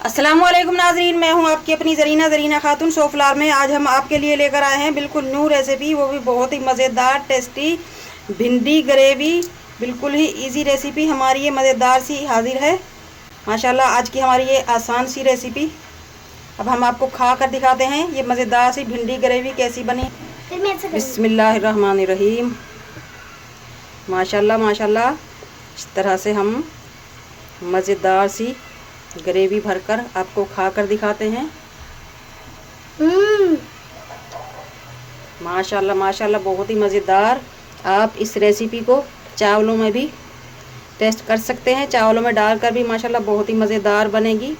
अस्सलामुअलैकुम नाजरीन, मैं हूं आपकी अपनी ज़रीना खातून सोफलार में। आज हम आपके लिए लेकर आए हैं बिल्कुल न्यू रेसिपी, वो भी बहुत ही मज़ेदार टेस्टी भिंडी ग्रेवी। बिल्कुल ही इजी रेसिपी हमारी ये मज़ेदार सी हाजिर है माशाल्लाह। आज की हमारी ये आसान सी रेसिपी अब हम आपको खा कर दिखाते हैं ये मज़ेदार सी भिंडी ग्रेवी कैसी बनी। बिस्मिल्लाहिर्रहमानिर्रहीम। माशाल्लाह माशाल्लाह, इस तरह से हम मज़ेदार सी ग्रेवी भरकर आपको खा कर दिखाते हैं। माशाल्लाह माशाल्लाह, बहुत ही मज़ेदार। आप इस रेसिपी को चावलों में भी टेस्ट कर सकते हैं, चावलों में डालकर भी माशाल्लाह बहुत ही मज़ेदार बनेगी।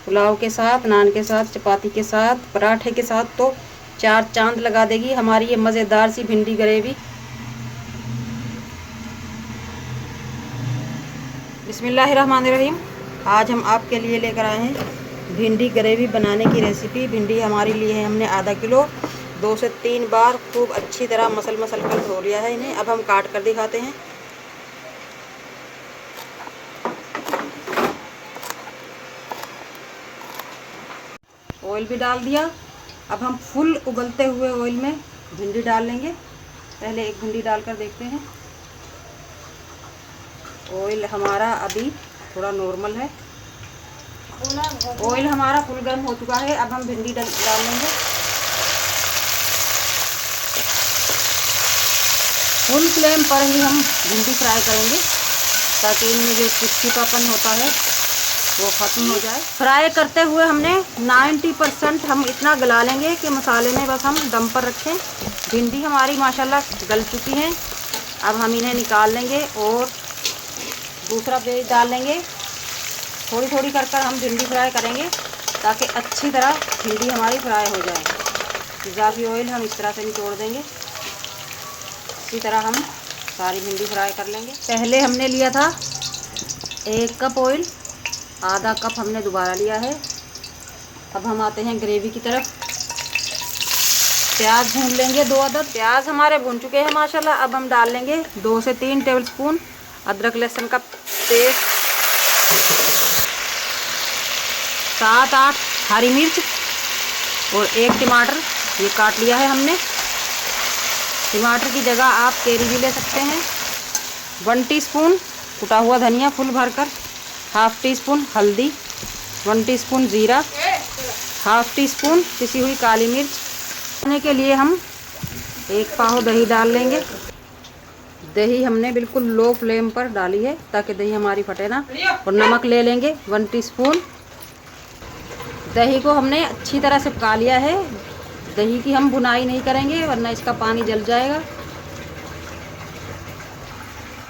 पुलाव के साथ, नान के साथ, चपाती के साथ, पराठे के साथ तो चार चांद लगा देगी हमारी ये मज़ेदार सी भिंडी ग्रेवी। बिस्मिल्लाहिर्रहमानिर्रहीम। आज हम आपके लिए लेकर आए हैं भिंडी ग्रेवी बनाने की रेसिपी। भिंडी हमारी लिए है हमने आधा किलो। 2 से 3 बार खूब अच्छी तरह मसल कर धो लिया है इन्हें। अब हम काट कर दिखाते हैं। ऑयल भी डाल दिया। अब हम फुल उबलते हुए ऑयल में भिंडी डाल लेंगे। पहले एक भिंडी डालकर देखते हैं। ऑयल हमारा अभी थोड़ा नॉर्मल है। ऑयल हमारा फुल गर्म हो चुका है। अब हम भिंडी डाल लेंगे। फुल फ्लेम पर ही हम भिंडी फ्राई करेंगे ताकि इनमें जो चिपचिपापन होता है वो ख़त्म हो जाए। फ्राई करते हुए हमने 90% हम इतना गला लेंगे कि मसाले में बस हम दम पर रखें। भिंडी हमारी माशाल्लाह गल चुकी हैं। अब हम इन्हें निकाल लेंगे और दूसरा पेज डाल लेंगे। थोड़ी थोड़ी कर हम भिंडी फ्राई करेंगे ताकि अच्छी तरह भिंडी हमारी फ्राई हो जाए। इजाफी ऑयल हम इस तरह से निचोड़ देंगे। इसी तरह हम सारी भिंडी फ्राई कर लेंगे। पहले हमने लिया था 1 कप ऑयल, आधा कप हमने दोबारा लिया है। अब हम आते हैं ग्रेवी की तरफ। प्याज भून लेंगे 2 अदद। प्याज हमारे भून चुके हैं माशाल्लाह। अब हम डाल लेंगे 2 से 3 टेबलस्पून अदरक लहसुन का पेस्ट, 7-8 हरी मिर्च और 1 टमाटर ये काट लिया है हमने। टमाटर की जगह आप कैरी भी ले सकते हैं। 1 टीस्पून कुटा हुआ धनिया फुल भरकर, 1/2 टीस्पून हल्दी, 1 टीस्पून जीरा, 1/2 टीस्पून पिसी हुई काली मिर्च। खाने के लिए हम 1 पाव दही डाल लेंगे। दही हमने बिल्कुल लो फ्लेम पर डाली है ताकि दही हमारी फटे ना। और नमक ले लेंगे 1 टीस्पून। दही को हमने अच्छी तरह से पका लिया है। दही की हम भुनाई नहीं करेंगे वरना इसका पानी जल जाएगा।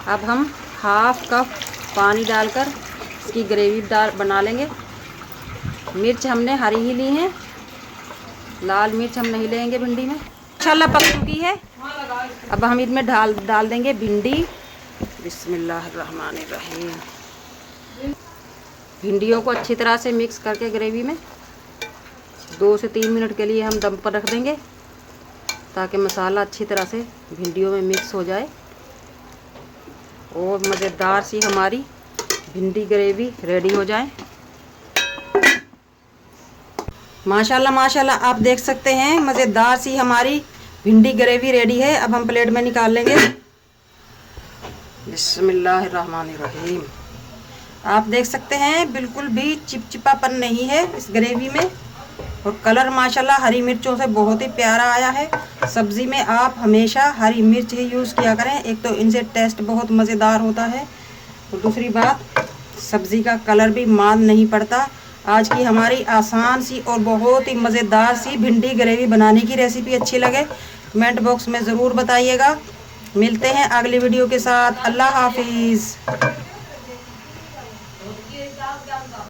अब हम 1/2 कप पानी डालकर इसकी ग्रेवी बना लेंगे। मिर्च हमने हरी ही ली है, लाल मिर्च हम नहीं लेंगे भिंडी में। माशाल्लाह पक चुकी है। अब हम इसमें डाल देंगे भिंडी। बिस्मिल्लाहिर्रहमानिर्रहीम। भिंडियों को अच्छी तरह से मिक्स करके ग्रेवी में 2 से 3 मिनट के लिए हम दम पर रख देंगे ताकि मसाला अच्छी तरह से भिंडियों में मिक्स हो जाए और मज़ेदार सी हमारी भिंडी ग्रेवी रेडी हो जाए। माशाल्लाह माशाल्लाह, आप देख सकते हैं मज़ेदार सी हमारी भिंडी ग्रेवी रेडी है। अब हम प्लेट में निकाल लेंगे। बिस्मिल्लाहिर्रहमानिर्रहीम। आप देख सकते हैं बिल्कुल भी चिपचिपापन नहीं है इस ग्रेवी में और कलर माशाल्लाह हरी मिर्चों से बहुत ही प्यारा आया है। सब्ज़ी में आप हमेशा हरी मिर्च ही यूज़ किया करें। एक तो इनसे टेस्ट बहुत मज़ेदार होता है और दूसरी बात सब्ज़ी का कलर भी मान नहीं पड़ता। आज की हमारी आसान सी और बहुत ही मज़ेदार सी भिंडी ग्रेवी बनाने की रेसिपी अच्छी लगे कमेंट बॉक्स में ज़रूर बताइएगा। मिलते हैं अगली वीडियो के साथ। अल्लाह हाफिज़।